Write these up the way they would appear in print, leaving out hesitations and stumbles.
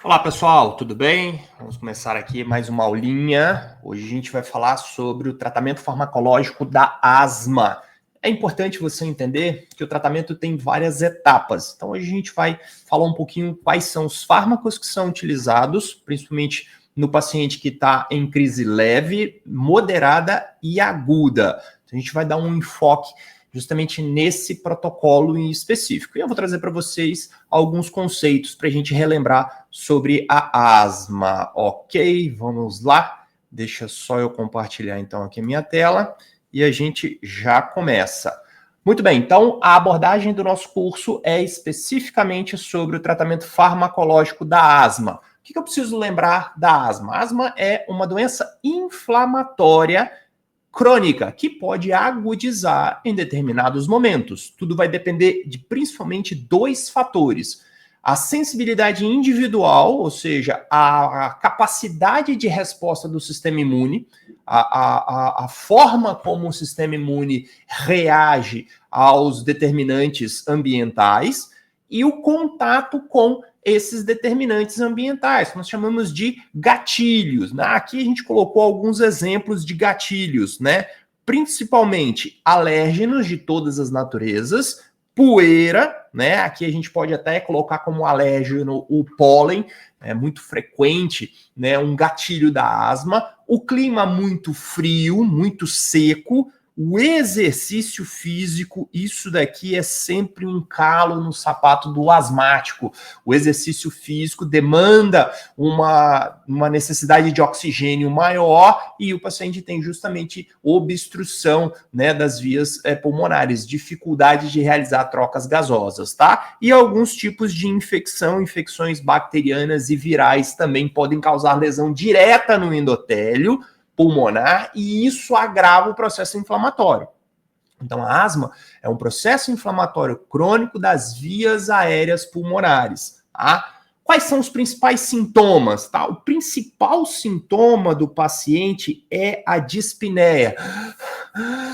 Olá pessoal, tudo bem? Vamos começar aqui mais uma aulinha. Hoje a gente vai falar sobre o tratamento farmacológico da asma. É importante você entender que o tratamento tem várias etapas. Então hoje a gente vai falar um pouquinho quais são os fármacos que são utilizados, principalmente no paciente que está em crise leve, moderada e aguda. Então a gente vai dar um enfoque justamente nesse protocolo em específico. E eu vou trazer para vocês alguns conceitos para a gente relembrar sobre a asma. Ok, vamos lá. Deixa só eu compartilhar então aqui a minha tela e a gente já começa. Muito bem, então a abordagem do nosso curso é especificamente sobre o tratamento farmacológico da asma. O que eu preciso lembrar da asma? A asma é uma doença inflamatória crônica, que pode agudizar em determinados momentos. Tudo vai depender de principalmente dois fatores: a sensibilidade individual, ou seja, a capacidade de resposta do sistema imune, a forma como o sistema imune reage aos determinantes ambientais e o contato com esses determinantes ambientais, que nós chamamos de gatilhos, né? Aqui a gente colocou alguns exemplos de gatilhos, né? Principalmente alérgenos de todas as naturezas, poeira, né? Aqui a gente pode até colocar como alérgeno o pólen, é muito frequente, né? Um gatilho da asma, o clima muito frio, muito seco, o exercício físico, isso daqui é sempre um calo no sapato do asmático. O exercício físico demanda uma necessidade de oxigênio maior e o paciente tem justamente obstrução, né, das vias pulmonares, dificuldade de realizar trocas gasosas, tá? E alguns tipos de infecção, infecções bacterianas e virais também podem causar lesão direta no endotélio pulmonar, e isso agrava o processo inflamatório. Então, a asma é um processo inflamatório crônico das vias aéreas pulmonares, tá? Quais são os principais sintomas? Tá? O principal sintoma do paciente é a dispneia,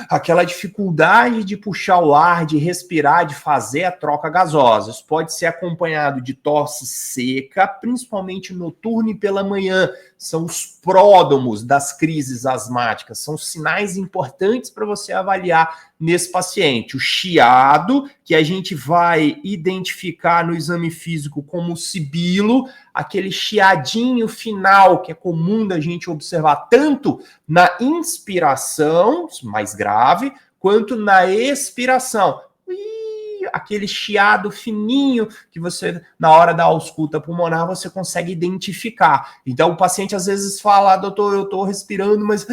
aquela dificuldade de puxar o ar, de respirar, de fazer a troca gasosa. Isso pode ser acompanhado de tosse seca, principalmente noturna e pela manhã. São os pródromos das crises asmáticas, são sinais importantes para você avaliar nesse paciente. O chiado, que a gente vai identificar no exame físico como sibilo, aquele chiadinho final que é comum da gente observar tanto na inspiração, mais grave, quanto na expiração. Aquele chiado fininho que você, na hora da ausculta pulmonar, você consegue identificar. Então, o paciente às vezes fala, doutor, eu estou respirando, mas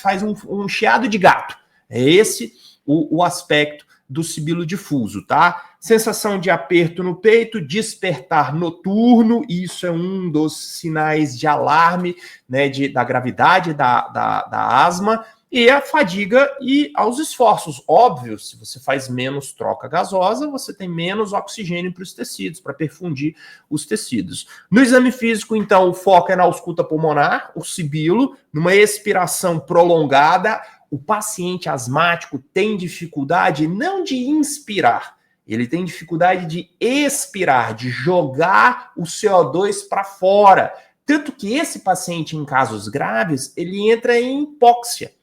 faz um chiado de gato. É esse o aspecto do sibilo difuso, tá? Sensação de aperto no peito, despertar noturno, isso é um dos sinais de alarme, né, da gravidade da asma, e a fadiga e aos esforços. Óbvio, se você faz menos troca gasosa, você tem menos oxigênio para os tecidos, para perfundir os tecidos. No exame físico, então, o foco é na ausculta pulmonar, o sibilo, numa expiração prolongada. O paciente asmático tem dificuldade não de inspirar, ele tem dificuldade de expirar, de jogar o CO2 para fora. Tanto que esse paciente, em casos graves, ele entra em hipóxia.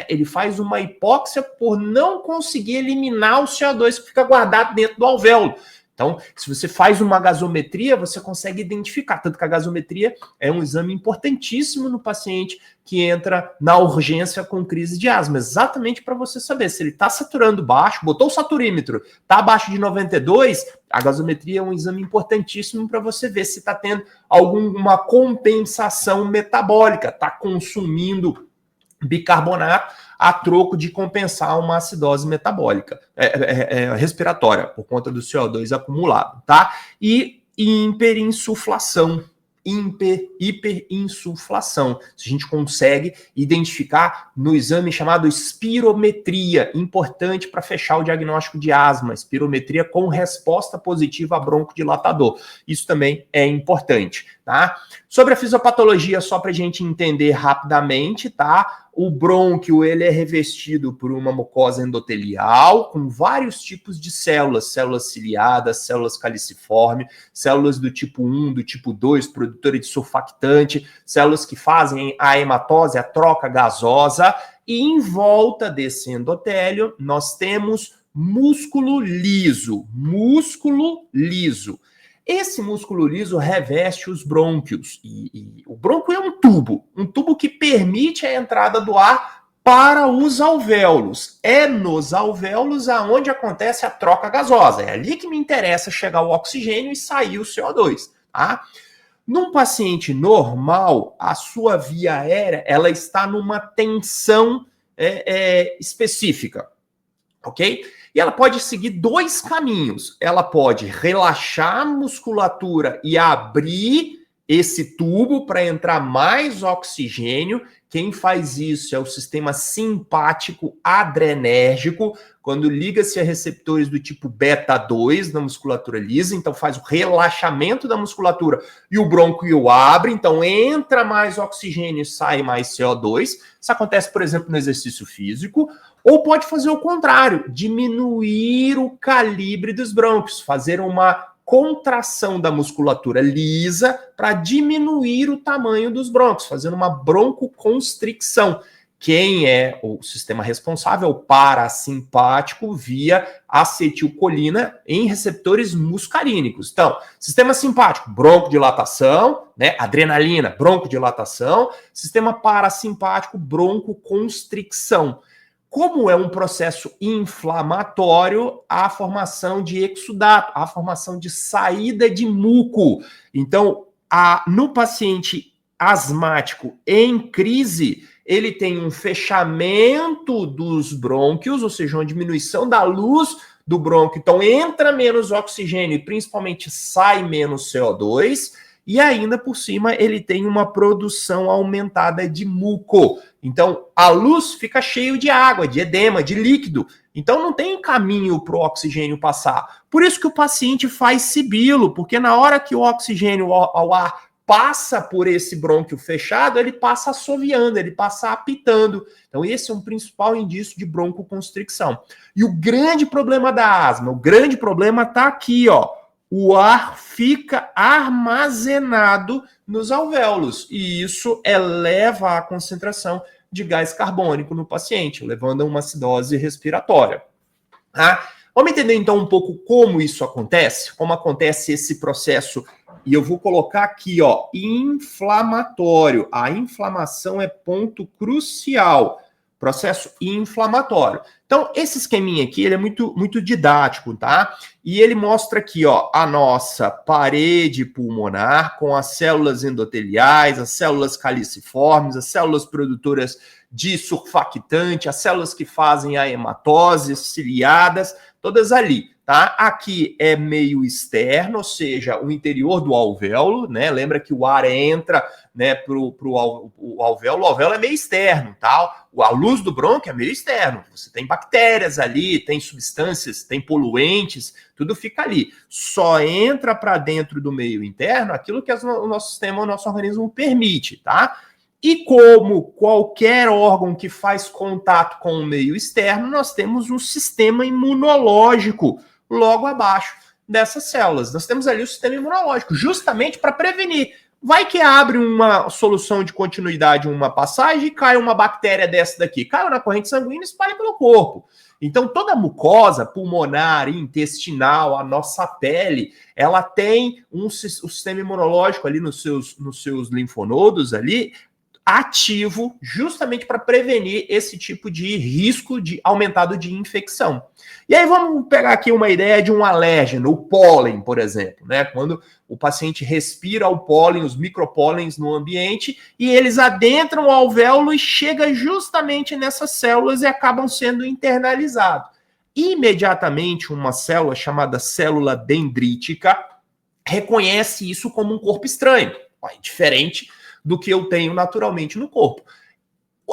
Ele faz uma hipóxia por não conseguir eliminar o CO2 que fica guardado dentro do alvéolo. Então, se você faz uma gasometria, você consegue identificar. Tanto que a gasometria é um exame importantíssimo no paciente que entra na urgência com crise de asma, exatamente para você saber se ele está saturando baixo, botou o saturímetro, está abaixo de 92, a gasometria é um exame importantíssimo para você ver se está tendo alguma compensação metabólica, está consumindo bicarbonato a troco de compensar uma acidose metabólica, respiratória, por conta do CO2 acumulado, tá? E hiperinsuflação, hiperinsuflação. A gente consegue identificar no exame chamado espirometria, importante para fechar o diagnóstico de asma, espirometria com resposta positiva a broncodilatador. Isso também é importante, tá? Sobre a fisiopatologia, só para a gente entender rapidamente, tá? O brônquio ele é revestido por uma mucosa endotelial com vários tipos de células, células ciliadas, células caliciformes, células do tipo 1, do tipo 2, produtora de surfactante, células que fazem a hematose, a troca gasosa, e em volta desse endotélio nós temos músculo liso, músculo liso. Esse músculo liso reveste os brônquios. E o brônquio é um tubo que permite a entrada do ar para os alvéolos. É nos alvéolos aonde acontece a troca gasosa. É ali que me interessa chegar o oxigênio e sair o CO2, tá? Num paciente normal, a sua via aérea ela está numa tensão específica, ok? E ela pode seguir dois caminhos. Ela pode relaxar a musculatura e abrir esse tubo para entrar mais oxigênio. Quem faz isso é o sistema simpático adrenérgico, quando liga-se a receptores do tipo beta 2 na musculatura lisa, então faz o relaxamento da musculatura e o brônquio abre, então entra mais oxigênio e sai mais CO2. Isso acontece, por exemplo, no exercício físico. Ou pode fazer o contrário, diminuir o calibre dos brônquios, fazer uma contração da musculatura lisa para diminuir o tamanho dos brônquios, fazendo uma broncoconstricção. Quem é o sistema responsável? O parasimpático via acetilcolina em receptores muscarínicos. Então, sistema simpático, broncodilatação, né? Adrenalina, broncodilatação. Sistema parasimpático, broncoconstricção. Como é um processo inflamatório, há a formação de exudato, há a formação de saída de muco. Então, no paciente asmático em crise, ele tem um fechamento dos brônquios, ou seja, uma diminuição da luz do brônquio. Então, entra menos oxigênio e principalmente sai menos CO2. E ainda por cima ele tem uma produção aumentada de muco. Então a luz fica cheio de água, de edema, de líquido. Então não tem caminho para o oxigênio passar. Por isso que o paciente faz sibilo, porque na hora que o oxigênio ao ar passa por esse brônquio fechado, ele passa assoviando, ele passa apitando. Então esse é um principal indício de broncoconstricção. E o grande problema da asma, o grande problema está aqui, ó. O ar fica armazenado nos alvéolos e isso eleva a concentração de gás carbônico no paciente, levando a uma acidose respiratória. Tá? Vamos entender então um pouco como isso acontece, como acontece esse processo. E eu vou colocar aqui, ó, inflamatório. A inflamação é ponto crucial. Processo inflamatório. Então, esse esqueminha aqui, ele é muito didático, tá? E ele mostra aqui, ó, a nossa parede pulmonar com as células endoteliais, as células caliciformes, as células produtoras de surfactante, as células que fazem a hematose, ciliadas, todas ali, tá? Aqui é meio externo, ou seja, o interior do alvéolo, né? Lembra que o ar entra, né, pro alvéolo, o alvéolo é meio externo, tá? A luz do brônquio é meio externo. Você tem bactérias ali, tem substâncias, tem poluentes, tudo fica ali. Só entra para dentro do meio interno aquilo que o nosso sistema, o nosso organismo permite, tá? E como qualquer órgão que faz contato com o meio externo, nós temos um sistema imunológico logo abaixo dessas células. Nós temos ali o sistema imunológico, justamente para prevenir. Vai que abre uma solução de continuidade, uma passagem, e cai uma bactéria dessa daqui. Caiu na corrente sanguínea e espalha pelo corpo. Então, toda a mucosa pulmonar, intestinal, a nossa pele, ela tem o sistema imunológico ali nos seus linfonodos ali, ativo justamente para prevenir esse tipo de risco de aumentado de infecção. E aí vamos pegar aqui uma ideia de um alérgeno, o pólen, por exemplo, né? Quando o paciente respira o pólen, os micropólens no ambiente, e eles adentram o alvéolo e chegam justamente nessas células e acabam sendo internalizados. Imediatamente uma célula chamada célula dendrítica reconhece isso como um corpo estranho, diferente do que eu tenho naturalmente no corpo.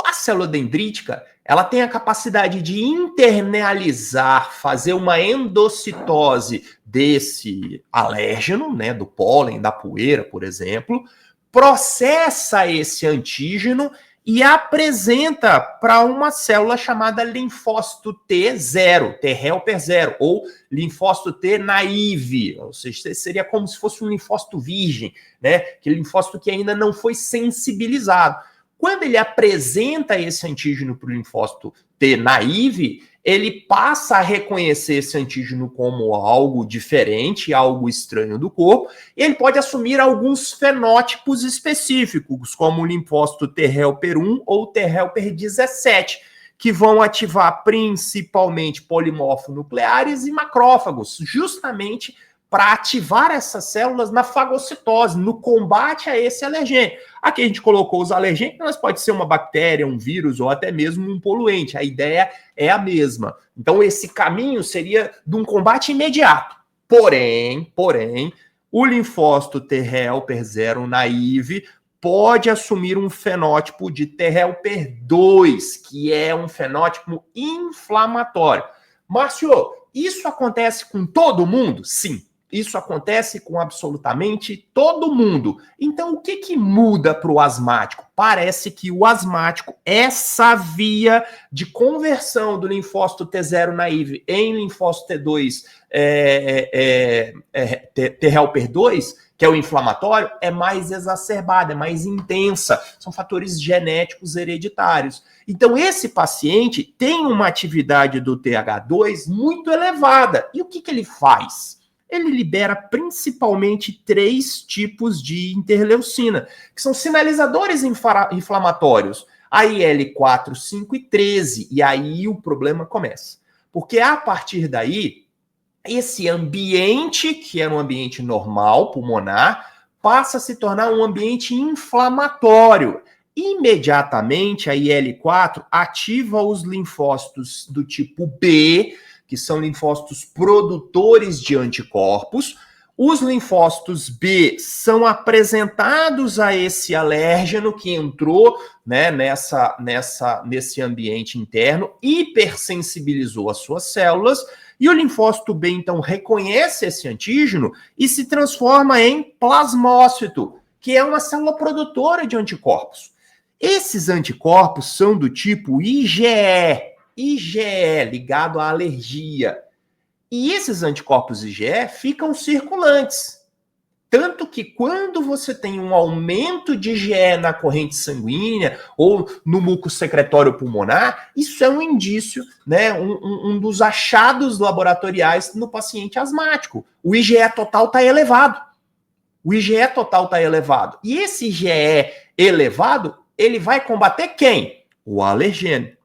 A célula dendrítica, ela tem a capacidade de internalizar, fazer uma endocitose desse alérgeno, né, do pólen, da poeira, por exemplo, processa esse antígeno e apresenta para uma célula chamada linfócito T0, T helper 0, ou linfócito T naive, ou seja, seria como se fosse um linfócito virgem, né? Aquele linfócito que ainda não foi sensibilizado. Quando ele apresenta esse antígeno para o linfócito T naive, ele passa a reconhecer esse antígeno como algo diferente, algo estranho do corpo, e ele pode assumir alguns fenótipos específicos, como o linfócito T helper 1 ou T helper 17, que vão ativar principalmente polimorfonucleares e macrófagos, justamente para ativar essas células na fagocitose, no combate a esse alergênio. Aqui a gente colocou os alergênicos, mas pode ser uma bactéria, um vírus ou até mesmo um poluente. A ideia é a mesma. Então, esse caminho seria de um combate imediato. Porém, o linfócito T helper 0 naive pode assumir um fenótipo de T helper 2, que é um fenótipo inflamatório. Márcio, isso acontece com todo mundo? Sim. Isso acontece com absolutamente todo mundo. Então, o que muda para o asmático? Parece que o asmático, essa via de conversão do linfócito T0 naive em linfócito T2, T helper 2, que é o inflamatório, é mais exacerbada, é mais intensa. São fatores genéticos hereditários. Então, esse paciente tem uma atividade do TH2 muito elevada. E o que ele faz? Ele libera principalmente 3 tipos de interleucina, que são sinalizadores inflamatórios, a IL-4, 5 e 13. E aí o problema começa. Porque a partir daí, esse ambiente, que era um ambiente normal, pulmonar, passa a se tornar um ambiente inflamatório. Imediatamente, a IL-4 ativa os linfócitos do tipo B, que são linfócitos produtores de anticorpos. Os linfócitos B são apresentados a esse alérgeno que entrou, né, nesse ambiente interno, hipersensibilizou as suas células, e o linfócito B, então, reconhece esse antígeno e se transforma em plasmócito, que é uma célula produtora de anticorpos. Esses anticorpos são do tipo IgE, ligado à alergia. E esses anticorpos IgE ficam circulantes. Tanto que quando você tem um aumento de IgE na corrente sanguínea ou no muco secretório pulmonar, isso é um indício, né, um dos achados laboratoriais no paciente asmático. O IgE total está elevado. E esse IgE elevado, ele vai combater quem? O alergênio.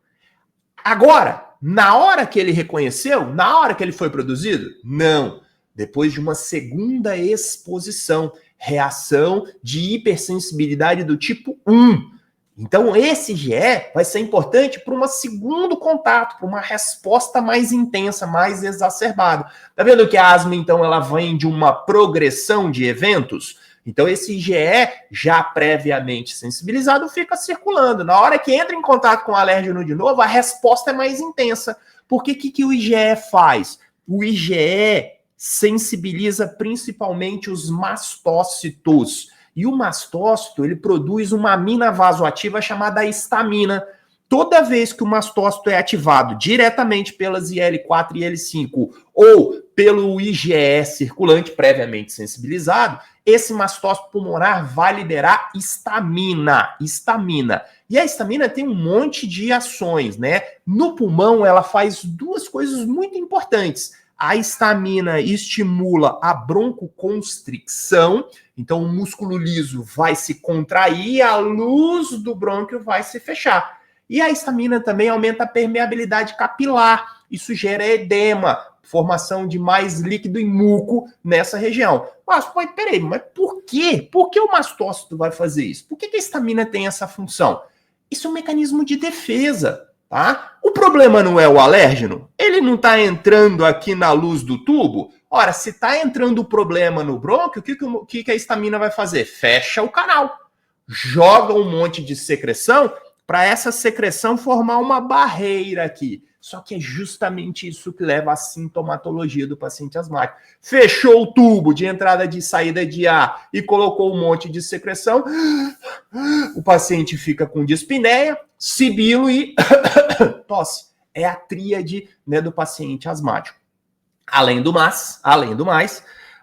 Agora, na hora que ele reconheceu, na hora que ele foi produzido? Não. Depois de uma segunda exposição, reação de hipersensibilidade do tipo 1. Então, esse IgE vai ser importante para um segundo contato, para uma resposta mais intensa, mais exacerbada. Tá vendo que a asma, então, ela vem de uma progressão de eventos? Então, esse IgE, já previamente sensibilizado, fica circulando. Na hora que entra em contato com o alérgeno de novo, a resposta é mais intensa. Porque o que o IgE faz? O IgE sensibiliza principalmente os mastócitos. E o mastócito, ele produz uma amina vasoativa chamada histamina. Toda vez que o mastócito é ativado diretamente pelas IL-4 e IL-5 ou pelo IgE circulante previamente sensibilizado, esse mastócito pulmonar vai liberar histamina. E a histamina tem um monte de ações, né? No pulmão, ela faz 2 coisas muito importantes. A histamina estimula a broncoconstricção, então o músculo liso vai se contrair e a luz do brônquio vai se fechar. E a histamina também aumenta a permeabilidade capilar. Isso gera edema, formação de mais líquido e muco nessa região. Mas peraí, mas por quê? Por que o mastócito vai fazer isso? Por que a histamina tem essa função? Isso é um mecanismo de defesa, tá? O problema não é o alérgeno? Ele não está entrando aqui na luz do tubo? Ora, se está entrando o problema no brônquio, o que a histamina vai fazer? Fecha o canal. Joga um monte de secreção para essa secreção formar uma barreira aqui. Só que é justamente isso que leva à sintomatologia do paciente asmático. Fechou o tubo de entrada e de saída de ar e colocou um monte de secreção, o paciente fica com dispneia, sibilo e tosse. É a tríade, né, do paciente asmático. Além do mais,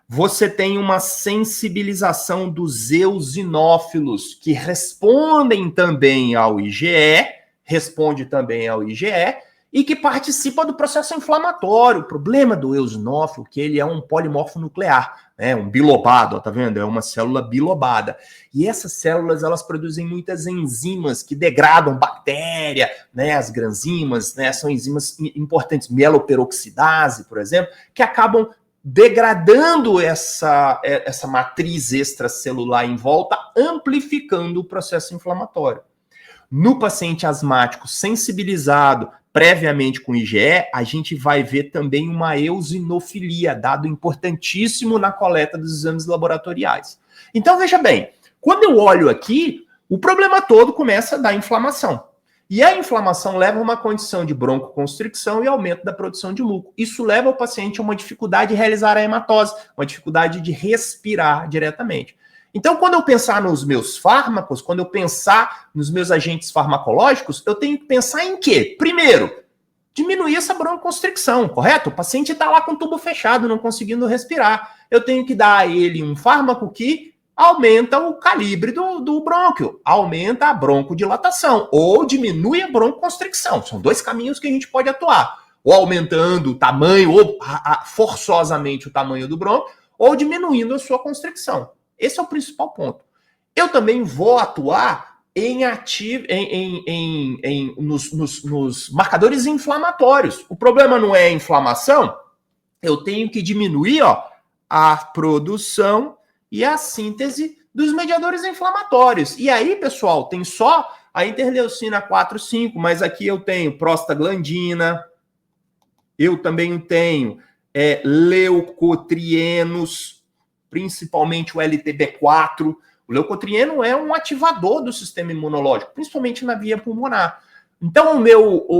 você tem uma sensibilização dos eosinófilos, que respondem também ao IgE, e que participa do processo inflamatório. O problema do eosinófilo é que ele é um polimorfo nuclear, né? Um bilobado, ó, tá vendo? É uma célula bilobada. E essas células, elas produzem muitas enzimas que degradam bactéria, né? As granzimas, né? São enzimas importantes, mieloperoxidase, por exemplo, que acabam degradando essa matriz extracelular em volta, amplificando o processo inflamatório. No paciente asmático sensibilizado previamente com IgE, a gente vai ver também uma eosinofilia, dado importantíssimo na coleta dos exames laboratoriais. Então, veja bem, quando eu olho aqui, o problema todo começa da inflamação. E a inflamação leva a uma condição de broncoconstricção e aumento da produção de muco. Isso leva o paciente a uma dificuldade de realizar a hematose, uma dificuldade de respirar diretamente. Então, quando eu pensar nos meus fármacos, quando eu pensar nos meus agentes farmacológicos, eu tenho que pensar em quê? Primeiro, diminuir essa broncoconstricção, correto? O paciente está lá com o tubo fechado, não conseguindo respirar. Eu tenho que dar a ele um fármaco que aumenta o calibre do brônquio, aumenta a broncodilatação, ou diminui a broncoconstricção. São dois caminhos que a gente pode atuar. Ou aumentando o tamanho, ou forçosamente o tamanho do brônquio, ou diminuindo a sua constricção. Esse é o principal ponto. Eu também vou atuar nos marcadores inflamatórios. O problema não é a inflamação, eu tenho que diminuir a produção e a síntese dos mediadores inflamatórios. E aí, pessoal, tem só a interleucina 4/5, mas aqui eu tenho prostaglandina, eu também tenho leucotrienos, principalmente o LTB4. O leucotrieno é um ativador do sistema imunológico, principalmente na via pulmonar. Então,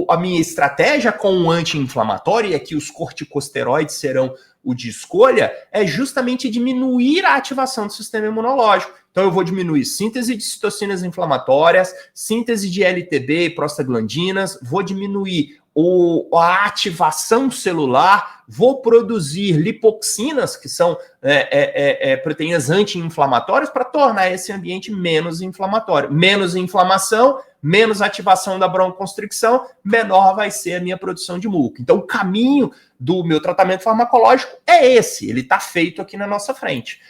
a minha estratégia com o anti-inflamatório, e aqui os corticosteroides serão o de escolha, é justamente diminuir a ativação do sistema imunológico. Então, eu vou diminuir síntese de citocinas inflamatórias, síntese de LTB e prostaglandinas, vou diminuir a ativação celular, vou produzir lipoxinas, que são proteínas anti-inflamatórias, para tornar esse ambiente menos inflamatório. Menos inflamação, menos ativação da broncoconstricção, menor vai ser a minha produção de muco. Então, o caminho do meu tratamento farmacológico é esse, ele está feito aqui na nossa frente.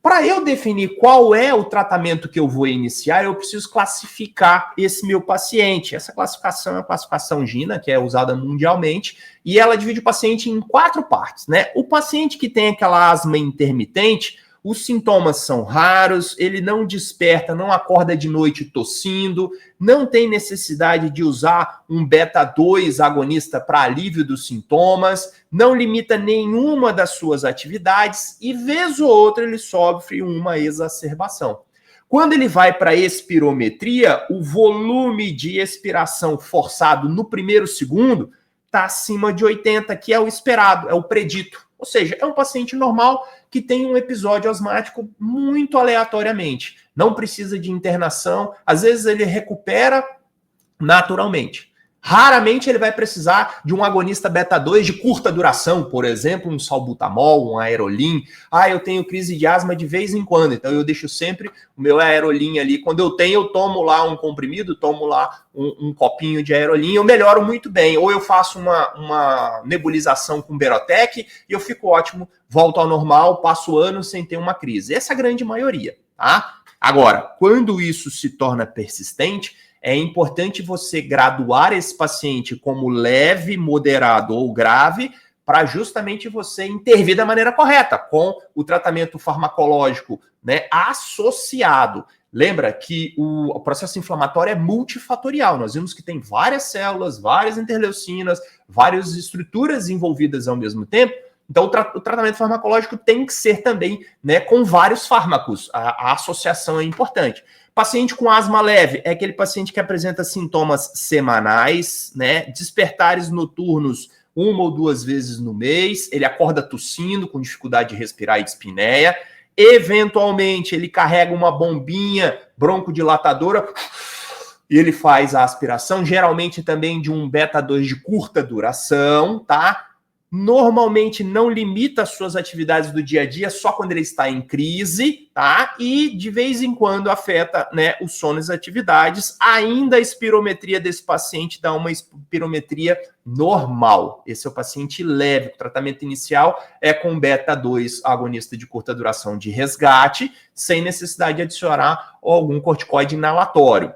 Para eu definir qual é o tratamento que eu vou iniciar, eu preciso classificar esse meu paciente. Essa classificação é a classificação GINA, que é usada mundialmente, e ela divide o paciente em 4 partes, né? O paciente que tem aquela asma intermitente, os sintomas são raros, ele não desperta, não acorda de noite tossindo, não tem necessidade de usar um beta-2 agonista para alívio dos sintomas, não limita nenhuma das suas atividades e, vez ou outra, ele sofre uma exacerbação. Quando ele vai para a espirometria, o volume de expiração forçado no primeiro segundo está acima de 80, que é o esperado, é o predito. Ou seja, é um paciente normal que tem um episódio asmático muito aleatoriamente. Não precisa de internação, às vezes ele recupera naturalmente. Raramente ele vai precisar de um agonista beta-2 de curta duração, por exemplo, um salbutamol, um aerolim. Eu tenho crise de asma de vez em quando, então eu deixo sempre o meu aerolim ali. Quando eu tenho, eu tomo lá um comprimido, tomo lá um copinho de aerolim, eu melhoro muito bem. Ou eu faço uma nebulização com Berotec e eu fico ótimo, volto ao normal, passo anos sem ter uma crise. Essa é a grande maioria, tá? Agora, quando isso se torna persistente, é importante você graduar esse paciente como leve, moderado ou grave, para justamente você intervir da maneira correta, com o tratamento farmacológico, né, associado. Lembra que o processo inflamatório é multifatorial. Nós vimos que tem várias células, várias interleucinas, várias estruturas envolvidas ao mesmo tempo. Então, o tratamento farmacológico tem que ser também, né, com vários fármacos. A associação é importante. Paciente com asma leve é aquele paciente que apresenta sintomas semanais, né, despertares noturnos 1 ou 2 vezes no mês, ele acorda tossindo, com dificuldade de respirar e dispneia. Eventualmente, ele carrega uma bombinha broncodilatadora e ele faz a aspiração, geralmente também de um beta-2 de curta duração, tá? Normalmente não limita as suas atividades do dia a dia, só quando ele está em crise, tá? E de vez em quando afeta, né, o sono e as atividades. Ainda a espirometria desse paciente dá uma espirometria normal. Esse é o paciente leve. O tratamento inicial é com beta-2 agonista de curta duração de resgate, sem necessidade de adicionar algum corticoide inalatório.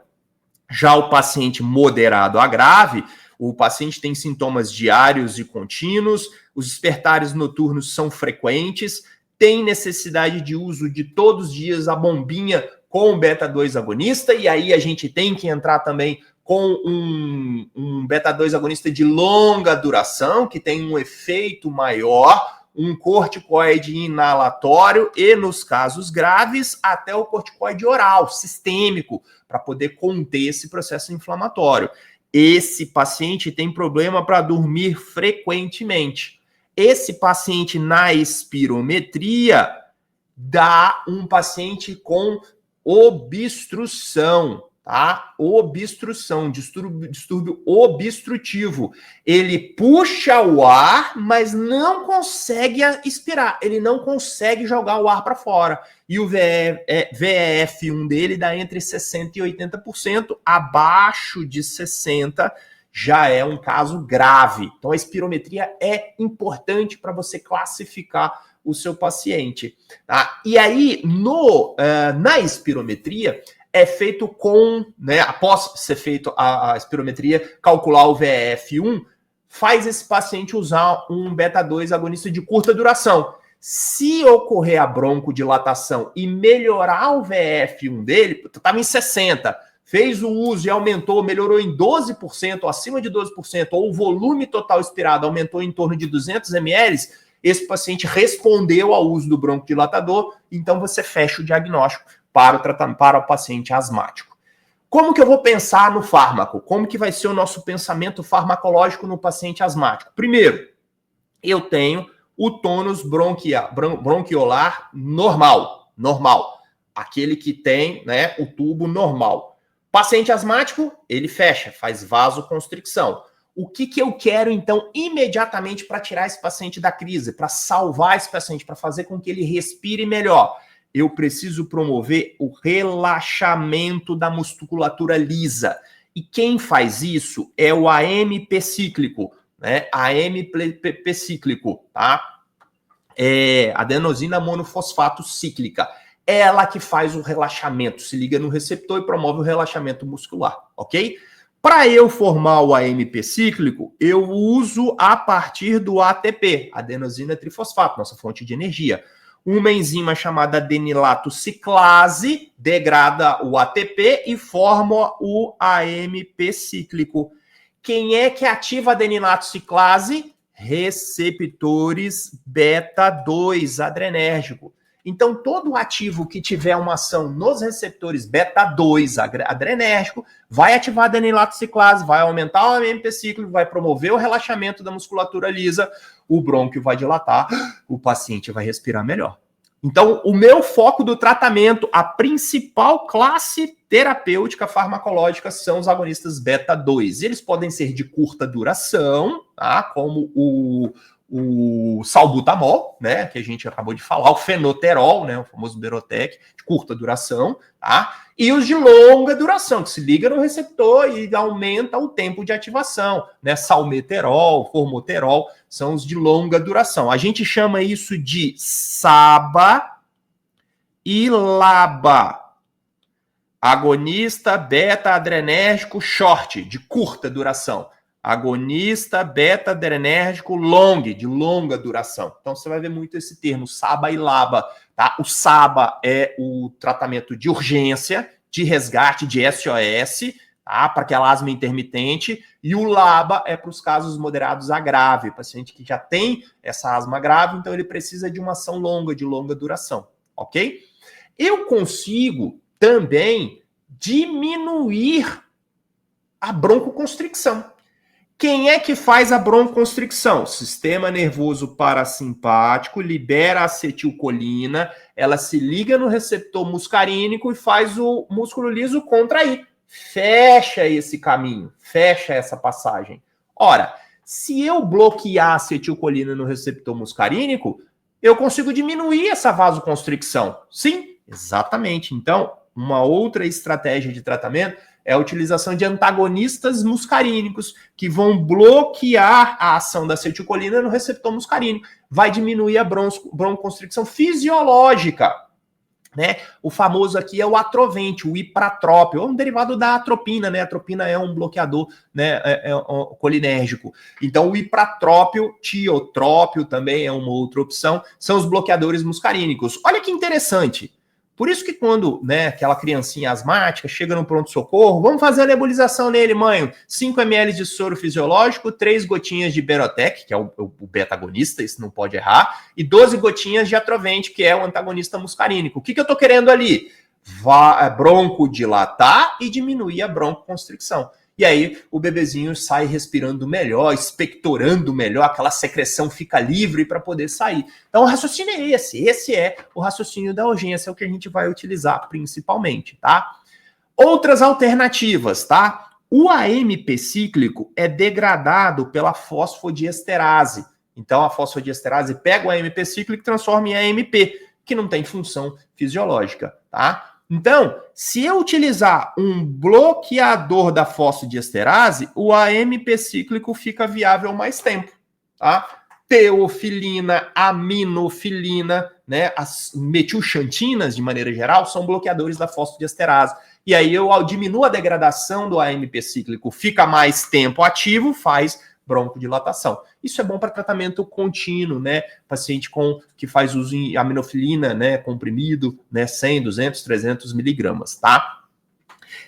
Já o paciente moderado a grave, o paciente tem sintomas diários e contínuos, os despertares noturnos são frequentes, tem necessidade de uso de todos os dias a bombinha com beta-2 agonista, e aí a gente tem que entrar também com um beta-2 agonista de longa duração, que tem um efeito maior, um corticoide inalatório e, nos casos graves, até o corticoide oral, sistêmico, para poder conter esse processo inflamatório. Esse paciente tem problema para dormir frequentemente. Esse paciente na espirometria dá um paciente com obstrução, tá? Obstrução, distúrbio obstrutivo. Ele puxa o ar, mas não consegue expirar. Ele não consegue jogar o ar para fora. E o VEF1 dele dá entre 60% e 80%. Abaixo de 60% já é um caso grave. Então a espirometria é importante para você classificar o seu paciente. Tá? E aí, na espirometria, é feito com, né, após ser feito a espirometria, calcular o VEF1, faz esse paciente usar um beta-2 agonista de curta duração. Se ocorrer a broncodilatação e melhorar o VEF1 dele, estava em 60%, fez o uso e aumentou, melhorou em 12%, acima de 12%, ou o volume total expirado aumentou em torno de 200 ml, esse paciente respondeu ao uso do broncodilatador, então você fecha o diagnóstico para o tratamento, para o paciente asmático. Como que eu vou pensar no fármaco? Como que vai ser o nosso pensamento farmacológico no paciente asmático? Primeiro, eu tenho o tônus bronquiolar normal, aquele que tem, né, o tubo normal. Paciente asmático, ele fecha, faz vasoconstricção. O que eu quero, então, imediatamente para tirar esse paciente da crise, para salvar esse paciente, para fazer com que ele respire melhor? Eu preciso promover o relaxamento da musculatura lisa. E quem faz isso é o AMP cíclico, né? AMP cíclico, tá? É adenosina monofosfato cíclica. Ela que faz o relaxamento, se liga no receptor e promove o relaxamento muscular, ok? Para eu formar o AMP cíclico, eu uso a partir do ATP, adenosina trifosfato, nossa fonte de energia. Uma enzima chamada adenilato ciclase degrada o ATP e forma o AMP cíclico. Quem é que ativa a adenilato ciclase? Receptores beta-2 adrenérgico. Então, todo ativo que tiver uma ação nos receptores beta-2 adrenérgico vai ativar a adenilato ciclase, vai aumentar o AMP cíclico, vai promover o relaxamento da musculatura lisa, o brônquio vai dilatar, o paciente vai respirar melhor. Então, o meu foco do tratamento, a principal classe terapêutica farmacológica são os agonistas beta-2. Eles podem ser de curta duração, tá? Como o salbutamol, né, que a gente acabou de falar, o fenoterol, né, o famoso Berotec, de curta duração, tá? E os de longa duração, que se liga no receptor e aumenta o tempo de ativação, né? Salmeterol, formoterol, são os de longa duração. A gente chama isso de SABA e LABA. Agonista beta-adrenérgico short, de curta duração. Agonista beta-adrenérgico long, de longa duração. Então você vai ver muito esse termo, SABA e LABA. Tá? O SABA é o tratamento de urgência, de resgate, de SOS, tá? Para aquela asma intermitente. E o LABA é para os casos moderados a grave, paciente que já tem essa asma grave, então ele precisa de uma ação longa, de longa duração. Ok? Eu consigo também diminuir a broncoconstricção. Quem é que faz a broncoconstricção? Sistema nervoso parasimpático, libera acetilcolina, ela se liga no receptor muscarínico e faz o músculo liso contrair. Fecha esse caminho, fecha essa passagem. Ora, se eu bloquear a acetilcolina no receptor muscarínico, eu consigo diminuir essa vasoconstricção. Sim, exatamente. Então, uma outra estratégia de tratamento é a utilização de antagonistas muscarínicos, que vão bloquear a ação da acetilcolina no receptor muscarínico. Vai diminuir a broncoconstricção fisiológica, né? O famoso aqui é o atrovente, o ipratrópio, é um derivado da atropina, né? A atropina é um bloqueador, né? É um colinérgico. Então, o ipratrópio, tiotrópio também é uma outra opção, são os bloqueadores muscarínicos. Olha que interessante. Por isso que quando, né, aquela criancinha asmática chega no pronto-socorro, vamos fazer a nebulização nele, mãe. 5 ml de soro fisiológico, 3 gotinhas de Berotec, que é o beta-agonista, isso não pode errar, e 12 gotinhas de atrovente, que é o antagonista muscarínico. O que eu estou querendo ali? Broncodilatar e diminuir a broncoconstricção. E aí o bebezinho sai respirando melhor, expectorando melhor, aquela secreção fica livre para poder sair. Então o raciocínio é esse. Esse é o raciocínio da urgência, é o que a gente vai utilizar principalmente, tá? Outras alternativas, tá? O AMP cíclico é degradado pela fosfodiesterase. Então a fosfodiesterase pega o AMP cíclico e transforma em AMP, que não tem função fisiológica, tá? Então, se eu utilizar um bloqueador da fosfodiesterase, o AMP cíclico fica viável mais tempo, tá? Teofilina, aminofilina, né? As metilxantinas, de maneira geral, são bloqueadores da fosfodiesterase. E aí eu diminuo a degradação do AMP cíclico, fica mais tempo ativo, faz broncodilatação. Isso é bom para tratamento contínuo, né? Paciente que faz uso em aminofilina, né, comprimido, né, 100, 200, 300 miligramas, tá?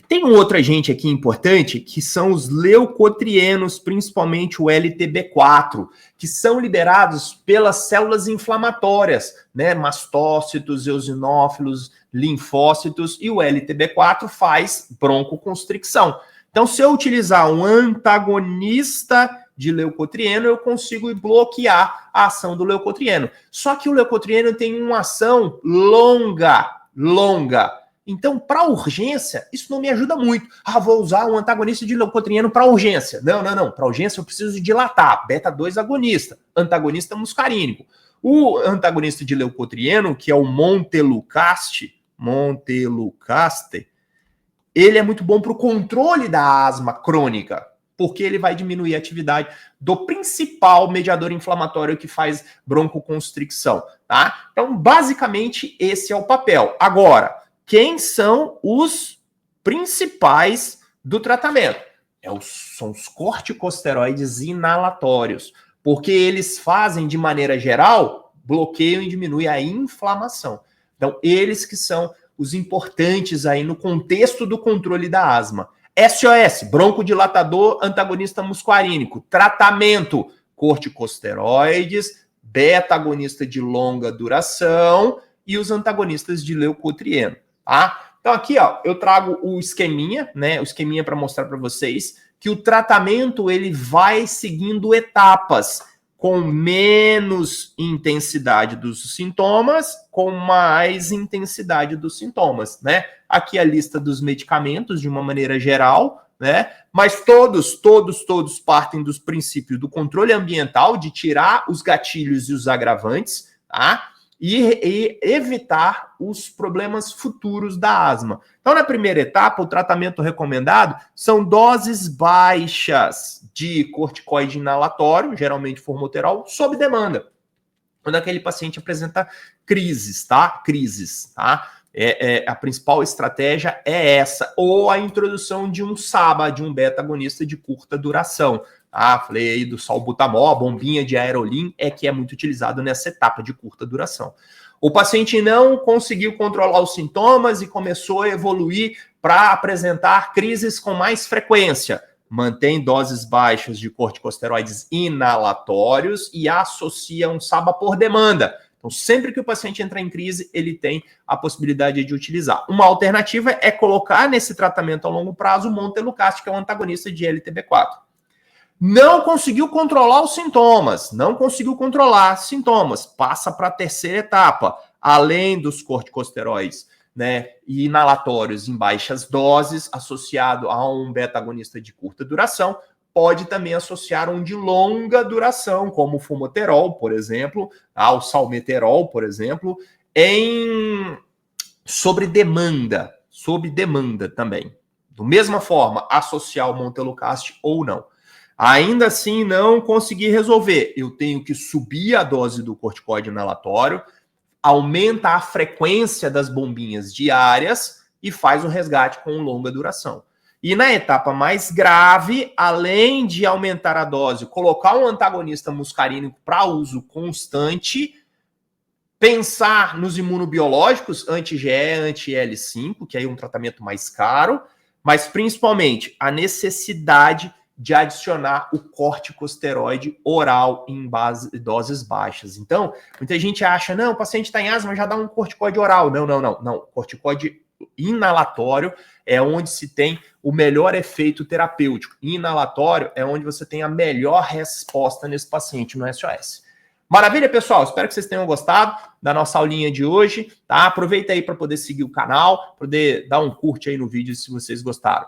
Tem um outro agente aqui importante, que são os leucotrienos, principalmente o LTB4, que são liberados pelas células inflamatórias, né, mastócitos, eosinófilos, linfócitos, e o LTB4 faz broncoconstricção. Então, se eu utilizar um antagonista de leucotrieno, eu consigo bloquear a ação do leucotrieno. Só que o leucotrieno tem uma ação longa. Então, para urgência, isso não me ajuda muito. Vou usar um antagonista de leucotrieno para urgência. Não. Para urgência eu preciso dilatar. Beta-2 agonista, antagonista muscarínico. O antagonista de leucotrieno, que é o montelukast, ele é muito bom para o controle da asma crônica, porque ele vai diminuir a atividade do principal mediador inflamatório que faz broncoconstricção, tá? Então, basicamente, esse é o papel. Agora, quem são os principais do tratamento? São os corticosteroides inalatórios, porque eles fazem, de maneira geral, bloqueiam e diminuem a inflamação. Então, eles que são os importantes aí no contexto do controle da asma. SOS, broncodilatador antagonista muscarínico. Tratamento, corticosteroides, beta-agonista de longa duração e os antagonistas de leucotrieno, tá? Então aqui, ó, eu trago o esqueminha, né? O esqueminha para mostrar para vocês que o tratamento ele vai seguindo etapas, com menos intensidade dos sintomas, com mais intensidade dos sintomas, né? Aqui a lista dos medicamentos de uma maneira geral, né? Mas todos partem dos princípios do controle ambiental, de tirar os gatilhos e os agravantes, tá? E evitar os problemas futuros da asma. Então, na primeira etapa, o tratamento recomendado são doses baixas de corticoide inalatório, geralmente formoterol, sob demanda. Quando aquele paciente apresenta crises, tá? A principal estratégia é essa, ou a introdução de um SABA, de um beta-agonista de curta duração. Falei aí do salbutamol, a bombinha de aerolim que é muito utilizado nessa etapa de curta duração. O paciente não conseguiu controlar os sintomas e começou a evoluir para apresentar crises com mais frequência. Mantém doses baixas de corticosteroides inalatórios e associa um SABA por demanda. Então, sempre que o paciente entra em crise, ele tem a possibilidade de utilizar. Uma alternativa é colocar nesse tratamento a longo prazo o montelukast, que é um antagonista de LTB4. Não conseguiu controlar os sintomas, passa para a terceira etapa, além dos corticosteroides, né, e inalatórios em baixas doses, associado a um beta-agonista de curta duração, pode também associar um de longa duração, como o fumoterol, por exemplo, o salmeterol, por exemplo, sob demanda também. Da mesma forma, associar o montelukast ou não. Ainda assim, não consegui resolver. Eu tenho que subir a dose do corticoide inalatório, aumenta a frequência das bombinhas diárias e faz o resgate com longa duração. E na etapa mais grave, além de aumentar a dose, colocar um antagonista muscarínico para uso constante, pensar nos imunobiológicos, anti-IgE, anti-IL-5, que aí é um tratamento mais caro, mas principalmente a necessidade de adicionar o corticosteroide oral em doses baixas. Então, muita gente acha, não, o paciente está em asma, já dá um corticoide oral. Não. Corticoide inalatório é onde se tem o melhor efeito terapêutico. Inalatório é onde você tem a melhor resposta nesse paciente no SOS. Maravilha, pessoal? Espero que vocês tenham gostado da nossa aulinha de hoje, tá? Aproveita aí para poder seguir o canal, poder dar um curte aí no vídeo se vocês gostaram.